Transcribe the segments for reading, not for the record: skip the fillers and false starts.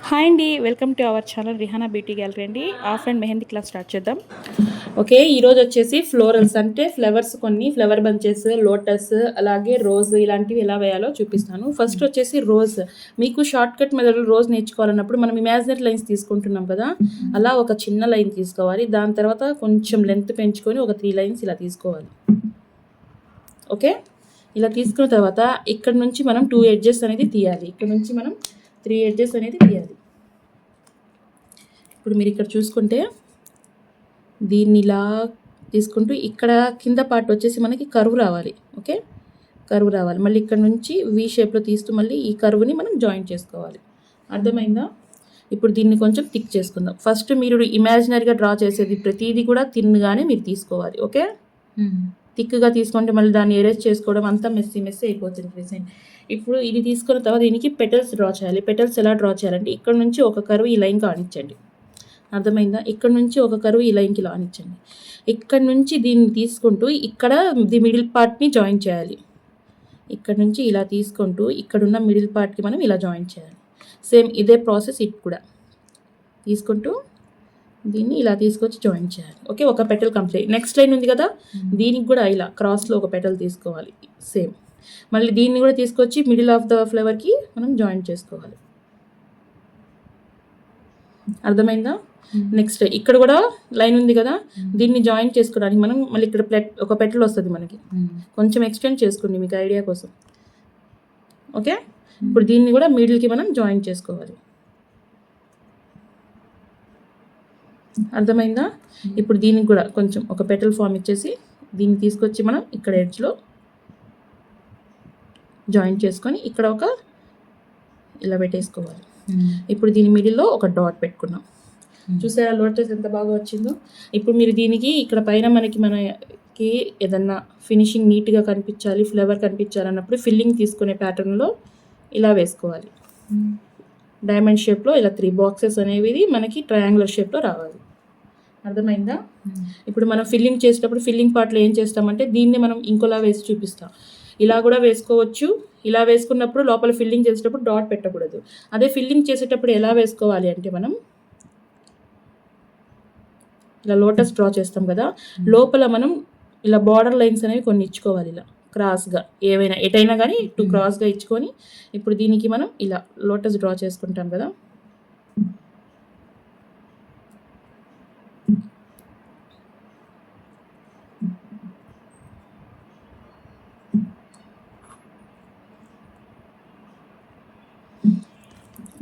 Hi అండి, welcome to our channel Rihana beauty gallery అండి. Half hand mehndi class start చేద్దాం. Okay, ఈరోజు వచ్చేసి ఫ్లోరల్స్ అంటే ఫ్లవర్స్, కొన్ని ఫ్లవర్ బంచెస్, లోటస్, అలాగే రోజ్ ఇలాంటివి ఎలా వేయాలో చూపిస్తాను. ఫస్ట్ వచ్చేసి రోజ్. మీకు షార్ట్ కట్ మెథడ్ రోజ్ నేర్చుకోవాలన్నప్పుడు మనం ఇమాజినరీ లైన్స్ తీసుకుంటున్నాం కదా, అలా ఒక చిన్న లైన్ తీసుకోవాలి. దాని తర్వాత కొంచెం లెంత్ పెంచుకొని ఒక 3 లైన్స్ ఇలా తీసుకోవాలి. ఓకే, ఇలా తీసుకున్న తర్వాత ఇక్కడ నుంచి మనం 2 ఎడ్జెస్ అనేది తీయాలి. ఇక్కడ నుంచి మనం 3 ఎడ్జెస్ అనేది తీయాలి. ఇప్పుడు మీరు ఇక్కడ చూసుకుంటే దీన్ని ఇలా తీసుకుంటూ ఇక్కడ కింద పార్ట్ వచ్చేసి మనకి కర్వ్ రావాలి. ఓకే, కర్వ్ రావాలి. మళ్ళీ ఇక్కడ నుంచి వీ షేప్లో తీస్తూ మళ్ళీ ఈ కర్వ్ని మనం జాయిన్ చేసుకోవాలి. అర్థమైందా? ఇప్పుడు దీన్ని కొంచెం థిక్ చేసుకుందాం. ఫస్ట్ మీరు ఇమాజినరీగా డ్రా చేసేది ప్రతిదీ కూడా తిన్గానే మీరు తీసుకోవాలి. ఓకే, థిక్గా తీసుకుంటే మళ్ళీ దాన్ని ఎరేజ్ చేసుకోవడం అంతా మెస్సీ అయిపోతుంది డిజైన్. ఇప్పుడు ఇది తీసుకున్న తర్వాత దీనికి పెటల్స్ డ్రా చేయాలి. పెటల్స్ ఎలా డ్రా చేయాలంటే ఇక్కడ నుంచి ఒక కర్వ్ ఈ లైన్కి ఆనించండి. అర్థమైందా? ఇక్కడ నుంచి ఒక కర్వ్ ఈ లైన్కి ఆనించండి. ఇక్కడ నుంచి దీన్ని తీసుకుంటూ ఇక్కడ ది మిడిల్ పార్ట్ని జాయిన్ చేయాలి. ఇక్కడ నుంచి ఇలా తీసుకుంటూ ఇక్కడున్న మిడిల్ పార్ట్కి మనం ఇలా జాయిన్ చేయాలి. సేమ్ ఇదే ప్రాసెస్ ఇటు కూడా తీసుకుంటూ దీన్ని ఇలా తీసుకొచ్చి జాయిన్ చేయాలి. ఓకే, ఒక పెటల్ కంప్లీట్. నెక్స్ట్ లైన్ ఉంది కదా, దీనికి కూడా ఇలా క్రాస్లో ఒక పెటల్ తీసుకోవాలి. సేమ్ మళ్ళీ దీన్ని కూడా తీసుకొచ్చి మిడిల్ ఆఫ్ ద ఫ్లవర్కి మనం జాయిన్ చేసుకోవాలి. అర్థమైందా? నెక్స్ట్ ఇక్కడ కూడా లైన్ ఉంది కదా, దీన్ని జాయిన్ చేసుకోవడానికి మనం మళ్ళీ ఇక్కడ ఒక పెటల్ వస్తుంది మనకి. కొంచెం ఎక్స్టెండ్ చేసుకోండి మీకు ఐడియా కోసం. ఓకే, ఇప్పుడు దీన్ని కూడా మిడిల్కి మనం జాయిన్ చేసుకోవాలి. అర్థమైందా? ఇప్పుడు దీనికి కూడా కొంచెం ఒక పెటల్ ఫామ్ ఇచ్చేసి దీన్ని తీసుకొచ్చి మనం ఇక్కడ ఎడ్జ్లో జాయిన్ చేసుకొని ఇక్కడ ఒక ఇలా పెట్టేసుకోవాలి. ఇప్పుడు దీని మిడిల్లో ఒక డాట్ పెట్టుకున్నాం. చూసారా లోటస్ ఎంత బాగా వచ్చిందో? ఇప్పుడు మీరు దీనికి ఇక్కడ పైన మనకి ఏదన్నా ఫినిషింగ్ నీట్గా కనిపించాలి, ఫ్లేవర్ కనిపించాలన్నప్పుడు ఫిల్లింగ్ తీసుకునే ప్యాటర్న్లో ఇలా వేసుకోవాలి. డైమండ్ షేప్లో ఇలా 3 బాక్సెస్ అనేవి మనకి ట్రయాంగులర్ షేప్లో రావాలి. అర్థమైందా? ఇప్పుడు మనం ఫిల్లింగ్ చేసేటప్పుడు ఫిల్లింగ్ పార్ట్లో ఏం చేస్తామంటే దీన్ని మనం ఇంకోలా వేసి చూపిస్తాం. ఇలా కూడా వేసుకోవచ్చు. ఇలా వేసుకున్నప్పుడు లోపల ఫిల్లింగ్ చేసేటప్పుడు డాట్ పెట్టకూడదు. అదే ఫిల్లింగ్ చేసేటప్పుడు ఎలా వేసుకోవాలి అంటే మనం ఇలా లోటస్ డ్రా చేస్తాం కదా, లోపల మనం ఇలా బార్డర్ లైన్స్ అనేవి కొన్ని ఇచ్చుకోవాలి. ఇలా క్రాస్గా ఏవైనా ఎటైనా కానీ 2 క్రాస్గా ఇచ్చుకొని ఇప్పుడు దీనికి మనం ఇలా లోటస్ డ్రా చేసుకుంటాం కదా,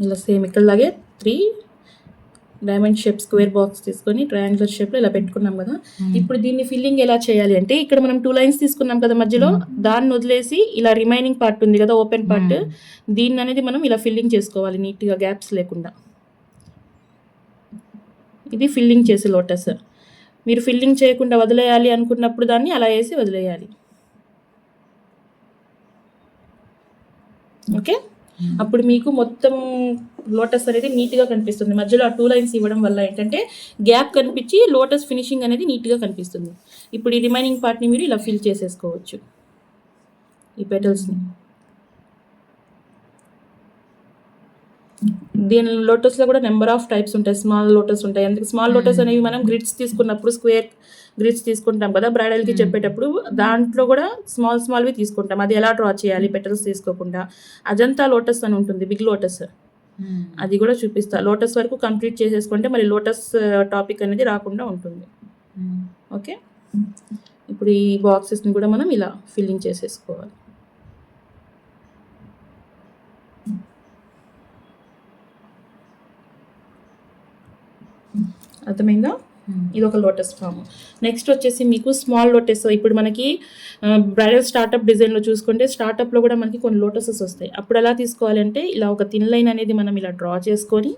ఇలా సేమ్ ఇక్కడలాగే 3 డైమండ్ షేప్ స్క్వేర్ బాక్స్ తీసుకొని ట్రయాంగులర్ షేప్లో ఇలా పెట్టుకున్నాం కదా. ఇప్పుడు దీన్ని ఫిల్లింగ్ ఎలా చేయాలి అంటే ఇక్కడ మనం 2 లైన్స్ తీసుకున్నాం కదా మధ్యలో, దాన్ని వదిలేసి ఇలా రిమైనింగ్ పార్ట్ ఉంది కదా ఓపెన్ పార్ట్, దీన్ని అనేది మనం ఇలా ఫిల్లింగ్ చేసుకోవాలి నీట్గా, గ్యాప్స్ లేకుండా. ఇది ఫిల్లింగ్ చేసే లోటస్. మీరు ఫిల్లింగ్ చేయకుండా వదిలేయాలి అనుకున్నప్పుడు దాన్ని అలా వేసి వదిలేయాలి. ఓకే, అప్పుడు మీకు మొత్తం లోటస్ అనేది నీట్గా కనిపిస్తుంది. మధ్యలో ఆ 2 లైన్స్ ఇవ్వడం వల్ల ఏంటంటే గ్యాప్ కనిపించి లోటస్ ఫినిషింగ్ అనేది నీట్గా కనిపిస్తుంది. ఇప్పుడు ఈ రిమైనింగ్ పార్ట్ని మీరు ఇలా ఫిల్ చేసేసుకోవచ్చు ఈ పెటల్స్ని. దీని లోటస్లో కూడా నెంబర్ ఆఫ్ టైప్స్ ఉంటాయి. స్మాల్ లోటస్ ఉంటాయి. అందుకే స్మాల్ లోటస్ అనేవి మనం గ్రిడ్స్ తీసుకున్నప్పుడు స్క్వేర్ గ్రిడ్స్ తీసుకుంటాం కదా బ్రైడల్కి చెప్పేటప్పుడు, దాంట్లో కూడా స్మాల్వి తీసుకుంటాం. అది ఎలా డ్రా చేయాలి పెటల్స్ తీసుకోకుండా, అజంతా లోటస్ అని ఉంటుంది, బిగ్ లోటస్, అది కూడా చూపిస్తా. లోటస్ వరకు కంప్లీట్ చేసేసుకుంటే మరి లోటస్ టాపిక్ అనేది రాకుండా ఉంటుంది. ఓకే, ఇప్పుడు ఈ బాక్సెస్ని కూడా మనం ఇలా ఫిల్లింగ్ చేసేసుకోవాలి. అర్థమైందా? ఇది ఒక లోటస్ ఫామ్. నెక్స్ట్ వచ్చేసి మీకు స్మాల్ లోటస్. ఇప్పుడు మనకి బ్రైడల్ స్టార్టప్ డిజైన్లో చూసుకుంటే స్టార్టప్లో కూడా మనకి కొన్ని లోటసెస్ వస్తాయి. అప్పుడు ఎలా తీసుకోవాలంటే ఇలా ఒక థిన్ లైన్ అనేది మనం ఇలా డ్రా చేసుకొని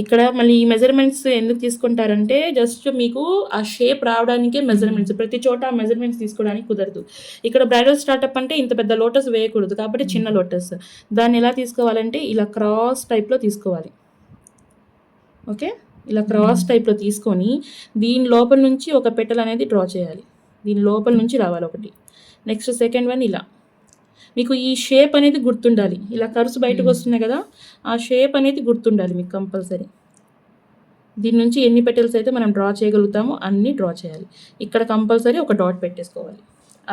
ఇక్కడ మళ్ళీ ఈ మెజర్మెంట్స్ ఎందుకు తీసుకుంటారంటే జస్ట్ మీకు ఆ షేప్ రావడానికే మెజర్మెంట్స్, ప్రతి చోట ఆ మెజర్మెంట్స్ తీసుకోవడానికి కుదరదు. ఇక్కడ బ్రైడల్ స్టార్టప్ అంటే ఇంత పెద్ద లోటస్ వేయకూడదు కాబట్టి చిన్న లోటస్. దాన్ని ఎలా తీసుకోవాలంటే ఇలా క్రాస్ టైప్లో తీసుకోవాలి. ఓకే, ఇలా క్రాస్ టైప్లో తీసుకొని దీని లోపల నుంచి ఒక పెటల్ అనేది డ్రా చేయాలి. దీని లోపల నుంచి రావాలి ఒకటి. నెక్స్ట్ సెకండ్ వన్ ఇలా మీకు ఈ షేప్ అనేది గుర్తుండాలి. ఇలా కర్వ్స్ బయటకు వస్తున్నాయి కదా, ఆ షేప్ అనేది గుర్తుండాలి మీకు కంపల్సరీ. దీని నుంచి ఎన్ని పెటల్స్ అయితే మనం డ్రా చేయగలుగుతామో అన్నీ డ్రా చేయాలి. ఇక్కడ కంపల్సరీ ఒక డాట్ పెట్టేసుకోవాలి.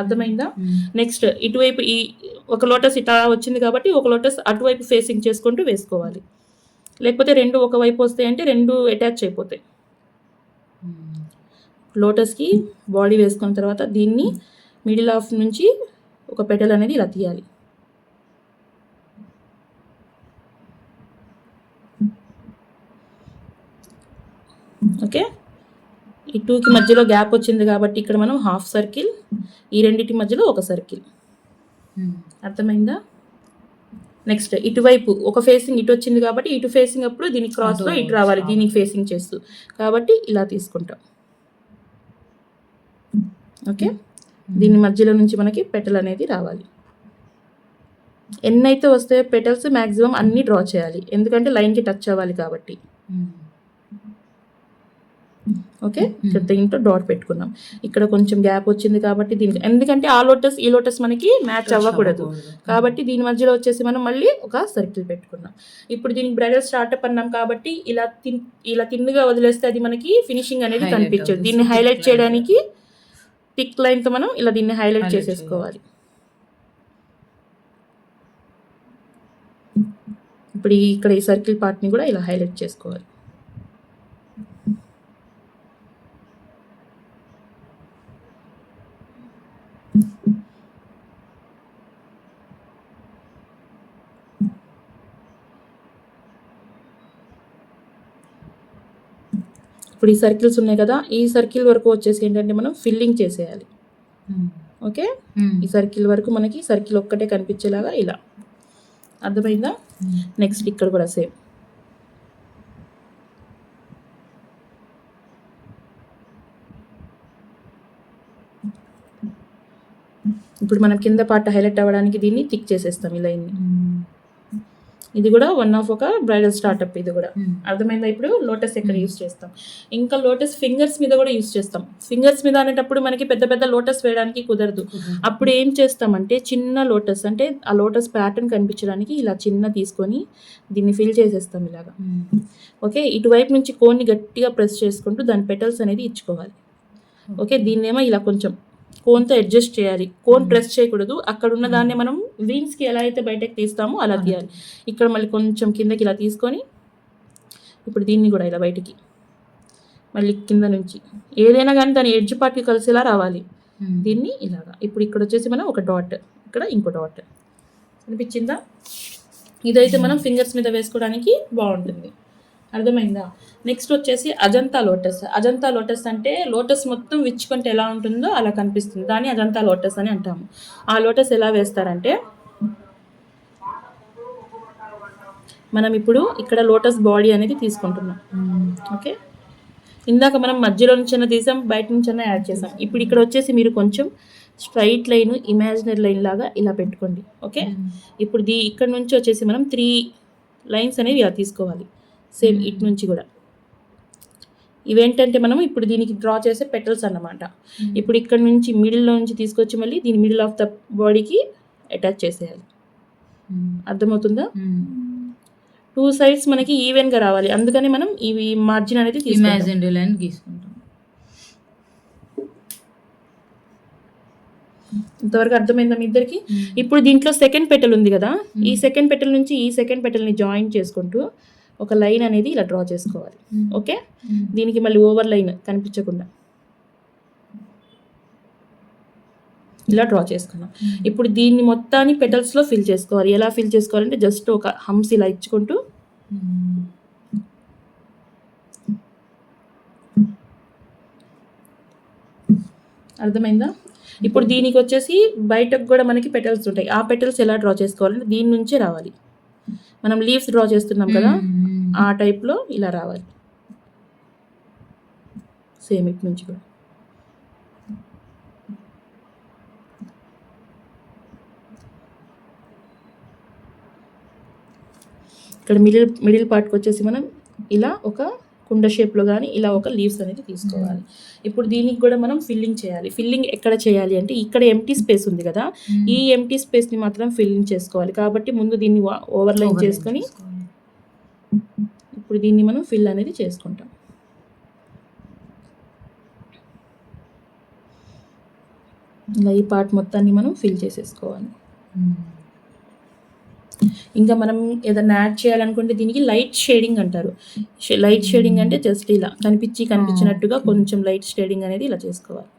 అర్థమైందా? నెక్స్ట్ ఇటువైపు ఈ ఒక లోటస్ ఇట్లా వచ్చింది కాబట్టి ఒక లోటస్ అటువైపు ఫేసింగ్ చేసుకుంటూ వేసుకోవాలి. లేకపోతే రెండు ఒకవైపు వస్తాయి అంటే రెండు అటాచ్ అయిపోతాయి. లోటస్కి బాడీ వేసుకున్న తర్వాత దీన్ని మిడిల్ ఆఫ్ నుంచి ఒక పెటల్ అనేది ఇలా తీయాలి. ఓకే, ఈ టూకి మధ్యలో గ్యాప్ వచ్చింది కాబట్టి ఇక్కడ మనం హాఫ్ సర్కిల్, ఈ రెండింటి మధ్యలో ఒక సర్కిల్. అర్థమైందా? నెక్స్ట్ ఇటువైపు ఒక ఫేసింగ్ ఇటు వచ్చింది కాబట్టి ఇటు ఫేసింగ్ అప్పుడు దీనికి క్రాస్లో ఇటు రావాలి, దీనికి ఫేసింగ్ చేస్తూ, కాబట్టి ఇలా తీసుకుంటాం. ఓకే, దీని మధ్యలో నుంచి మనకి పెటల్ అనేది రావాలి. ఎన్నైతే వస్తాయో పెటల్స్ మ్యాక్సిమం అన్నీ డ్రా చేయాలి, ఎందుకంటే లైన్కి టచ్ అవ్వాలి కాబట్టి. ఓకే, ఇక్కడ దీంట్లో డాట్ పెట్టుకున్నాం. ఇక్కడ కొంచెం గ్యాప్ వచ్చింది కాబట్టి దీనికి, ఎందుకంటే ఆ లోటస్ ఈ లోటస్ మనకి మ్యాచ్ అవ్వకూడదు కాబట్టి దీని మధ్యలో వచ్చేసి మనం మళ్ళీ ఒక సర్కిల్ పెట్టుకున్నాం. ఇప్పుడు దీనికి బ్రైడల్ స్టార్టప్ అన్నాం కాబట్టి ఇలా తిన్నుగా వదిలేస్తే అది మనకి ఫినిషింగ్ అనేది కనిపించదు. దీన్ని హైలైట్ చేయడానికి థిక్ లైన్తో మనం ఇలా దీన్ని హైలైట్ చేసేసుకోవాలి. ఇప్పుడు ఇక్కడ ఈ సర్కిల్ పార్ట్ని కూడా ఇలా హైలైట్ చేసుకోవాలి. ఇప్పుడు ఈ సర్కిల్స్ ఉన్నాయి కదా, ఈ సర్కిల్ వరకు వచ్చేసి ఏంటంటే మనం ఫిల్లింగ్ చేసేయాలి. ఓకే, ఈ సర్కిల్ వరకు మనకి సర్కిల్ ఒక్కటే కనిపించేలాగా ఇలా. అర్థమైందా? నెక్స్ట్ ఇక్కడ కూడా సేమ్. ఇప్పుడు మనం కింద పార్ట్ హైలైట్ అవ్వడానికి దీన్ని థిక్ చేసేస్తాం ఈ లైన్ని. ఇది కూడా వన్ ఆఫ్ ఒక బ్రైడల్ స్టార్టప్. ఇది కూడా అర్థమైందా? ఇప్పుడు లోటస్ ఎక్కడ యూస్ చేస్తాం, ఇంకా లోటస్ ఫింగర్స్ మీద కూడా యూస్ చేస్తాం. ఫింగర్స్ మీద అనేటప్పుడు మనకి పెద్ద పెద్ద లోటస్ వేయడానికి కుదరదు. అప్పుడు ఏం చేస్తామంటే చిన్న లోటస్, అంటే ఆ లోటస్ ప్యాటర్న్ కనిపించడానికి ఇలా చిన్న తీసుకొని దీన్ని ఫిల్ చేసేస్తాం ఇలాగా. ఓకే, ఇటువైపు నుంచి కోన్ని గట్టిగా ప్రెస్ చేసుకుంటూ దాని పెటల్స్ అనేది ఇచ్చుకోవాలి. ఓకే, దీన్నేమో ఇలా కొంచెం కోన్తో అడ్జస్ట్ చేయాలి. కోన్ ప్రెస్ చేయకూడదు. అక్కడ ఉన్న దాన్ని మనం వీన్స్కి ఎలా అయితే బయటకు తీస్తామో అలా తీయాలి. ఇక్కడ మళ్ళీ కొంచెం కిందకి ఇలా తీసుకొని ఇప్పుడు దీన్ని కూడా ఇలా బయటికి మళ్ళీ కింద నుంచి ఏదైనా కానీ దాని ఎడ్జ్ పార్ట్కి కలిసేలా రావాలి. దీన్ని ఇలాగా. ఇప్పుడు ఇక్కడ వచ్చేసి మనం ఒక డాట్, ఇక్కడ ఇంకో డాట్. అనిపించిందా? ఇదైతే మనం ఫింగర్స్ మీద వేసుకోవడానికి బాగుంటుంది. అర్థమైందా? నెక్స్ట్ వచ్చేసి అజంతా లోటస్. అజంతా లోటస్ అంటే లోటస్ మొత్తం విచ్చుకుంటే ఎలా ఉంటుందో అలా కనిపిస్తుంది, దాన్ని అజంతా లోటస్ అని అంటాము. ఆ లోటస్ ఎలా వేస్తారంటే మనం ఇప్పుడు ఇక్కడ లోటస్ బాడీ అనేది తీసుకుంటున్నాం. ఓకే, ఇందాక మనం మధ్యలో నుంచి తీసాం, బయట నుంచి యాడ్ చేసాం. ఇప్పుడు ఇక్కడ వచ్చేసి మీరు కొంచెం స్ట్రైట్ లైన్, ఇమాజినరీ లైన్ లాగా ఇలా పెట్టుకోండి. ఓకే, ఇప్పుడు ఇక్కడ నుంచి వచ్చేసి మనం 3 లైన్స్ అనేవి ఇలా తీసుకోవాలి. సేమ్ ఇటు నుంచి కూడా. ఇవేంటంటే మనం ఇప్పుడు దీనికి డ్రా చేసే పెటల్స్ అన్నమాట. ఇప్పుడు ఇక్కడ నుంచి మిడిల్లో నుంచి తీసుకొచ్చి మళ్ళీ దీని మిడిల్ ఆఫ్ ద బాడీకి అటాచ్ చేసేయాలి. అర్థమవుతుందా? 2 సైడ్స్ మనకి ఈవెన్గా రావాలి, అందుకని మనం ఇవి మార్జిన్ అనేది తీసుకుంటాం. ఇంతవరకు అర్థమైందా మీ ఇద్దరికి? ఇప్పుడు దీంట్లో సెకండ్ పెటల్ ఉంది కదా, ఈ సెకండ్ పెటల్ నుంచి ఈ సెకండ్ పెటల్ని జాయిన్ చేసుకుంటూ ఒక లైన్ అనేది ఇలా డ్రా చేసుకోవాలి. ఓకే, దీనికి మళ్ళీ ఓవర్ లైన్ కనిపించకుండా ఇలా డ్రా చేసుకున్నాం. ఇప్పుడు దీన్ని మొత్తాన్ని పెటల్స్లో ఫిల్ చేసుకోవాలి. ఎలా ఫిల్ చేసుకోవాలంటే జస్ట్ ఒక హంప్స్ ఇలా ఇచ్చుకుంటూ అర్థమైందా? ఇప్పుడు దీనికి వచ్చేసి బయటకు కూడా మనకి పెటల్స్ ఉంటాయి. ఆ పెటల్స్ ఎలా డ్రా చేసుకోవాలంటే దీని నుంచే రావాలి. మనం లీవ్స్ డ్రా చేస్తున్నాం కదా, ఆ టైప్లో ఇలా రావాలి. సేమ్ ఇటు నుంచి కూడా. ఇక్కడ మిడిల్ పార్ట్కి వచ్చేసి మనం ఇలా ఒక కుండ షేప్లో కానీ ఇలా ఒక లీవ్స్ అనేది తీసుకోవాలి. ఇప్పుడు దీనికి కూడా మనం ఫిల్లింగ్ చేయాలి. ఫిల్లింగ్ ఎక్కడ చేయాలి అంటే ఇక్కడ ఎంటీ స్పేస్ ఉంది కదా, ఈ ఎంటీ స్పేస్ని మాత్రం ఫిల్లింగ్ చేసుకోవాలి. కాబట్టి ముందు దీన్ని ఓవర్లైన్ చేసుకొని ఇప్పుడు దీన్ని మనం ఫిల్ అనేది చేసుకుంటాం. ఇలా ఈ పార్ట్ మొత్తాన్ని మనం ఫిల్ చేసేసుకోవాలి. ఇంకా మనం ఏదైనా యాడ్ చేయాలనుకుంటే దీనికి లైట్ షేడింగ్ అంటారు. లైట్ షేడింగ్ అంటే జస్ట్ ఇలా కనిపించినట్టుగా కొంచెం లైట్ షేడింగ్ అనేది ఇలా చేసుకోవాలి.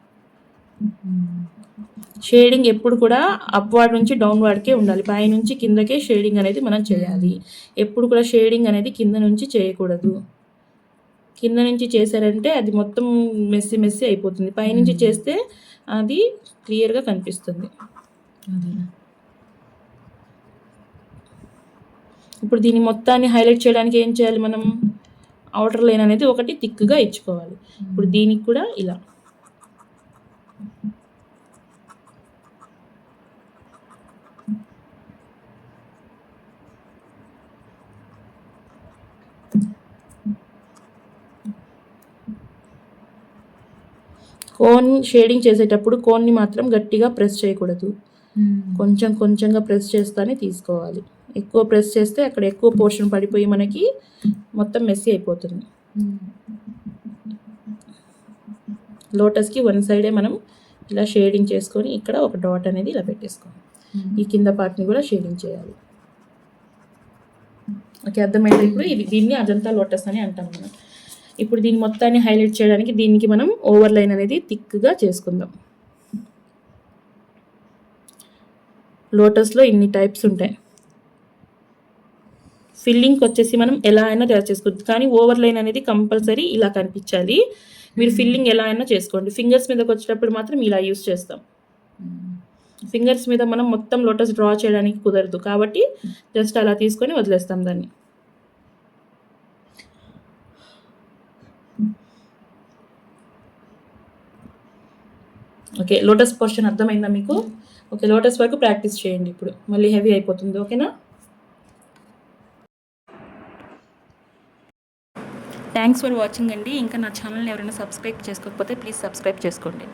షేడింగ్ ఎప్పుడు కూడా అప్వార్డ్ నుంచి డౌన్వార్డ్కే ఉండాలి. పై నుంచి కిందకే షేడింగ్ అనేది మనం చేయాలి. ఎప్పుడు కూడా షేడింగ్ అనేది కింద నుంచి చేయకూడదు. కింద నుంచి చేశారంటే అది మొత్తం మెస్సీ అయిపోతుంది. పైనుంచి చేస్తే అది క్లియర్గా కనిపిస్తుంది. ఇప్పుడు దీన్ని మొత్తాన్ని హైలైట్ చేయడానికి ఏం చేయాలి, మనం అవుటర్ లైన్ అనేది ఒకటి థిక్గా ఇచ్చుకోవాలి. ఇప్పుడు దీనికి కూడా ఇలా కోన్ షేడింగ్ చేసేటప్పుడు కోన్ని మాత్రం గట్టిగా ప్రెస్ చేయకూడదు. కొంచెంగా ప్రెస్ చేస్తానే తీసుకోవాలి. ఎక్కువ ప్రెస్ చేస్తే అక్కడ ఎక్కువ పోర్షన్ పడిపోయి మనకి మొత్తం మెస్సీ అయిపోతుంది. లోటస్కి వన్ సైడే మనం ఇలా షేడింగ్ చేసుకొని ఇక్కడ ఒక డాట్ అనేది ఇలా పెట్టేసుకోవాలి. ఈ కింద పార్ట్ని కూడా షేడింగ్ చేయాలి. ఓకే, అర్థమైతే ఇప్పుడు దీన్ని అజంతా లోటస్ అని అంటాం మనం. ఇప్పుడు దీన్ని మొత్తాన్ని హైలైట్ చేయడానికి దీనికి మనం ఓవర్లైన్ అనేది థిక్గా చేసుకుందాం. లోటస్లో ఇన్ని టైప్స్ ఉంటాయి. ఫిల్లింగ్కి వచ్చేసి మనం ఎలా అయినా తయారు చేసుకోవచ్చు, కానీ ఓవర్లైన్ అనేది కంపల్సరీ ఇలా కనిపించాలి. మీరు ఫిల్లింగ్ ఎలా అయినా చేసుకోండి. ఫింగర్స్ మీదకి వచ్చేటప్పుడు మాత్రం ఇలా యూస్ చేస్తాం. ఫింగర్స్ మీద మనం మొత్తం లోటస్ డ్రా చేయడానికి కుదరదు, కాబట్టి జస్ట్ అలా తీసుకొని వదిలేస్తాం దాన్ని. ఓకే, లోటస్ పోర్షన్ అర్థమైందా మీకు? ఓకే, లోటస్ వరకు ప్రాక్టీస్ చేయండి. ఇప్పుడు మళ్ళీ హెవీ అయిపోతుంది. ఓకేనా? థ్యాంక్స్ ఫర్ వాచింగ్ అండి. ఇంకా నా ఛానల్ని ఎవరైనా సబ్స్క్రైబ్ చేసుకోకపోతే ప్లీజ్ సబ్స్క్రైబ్ చేసుకోండి.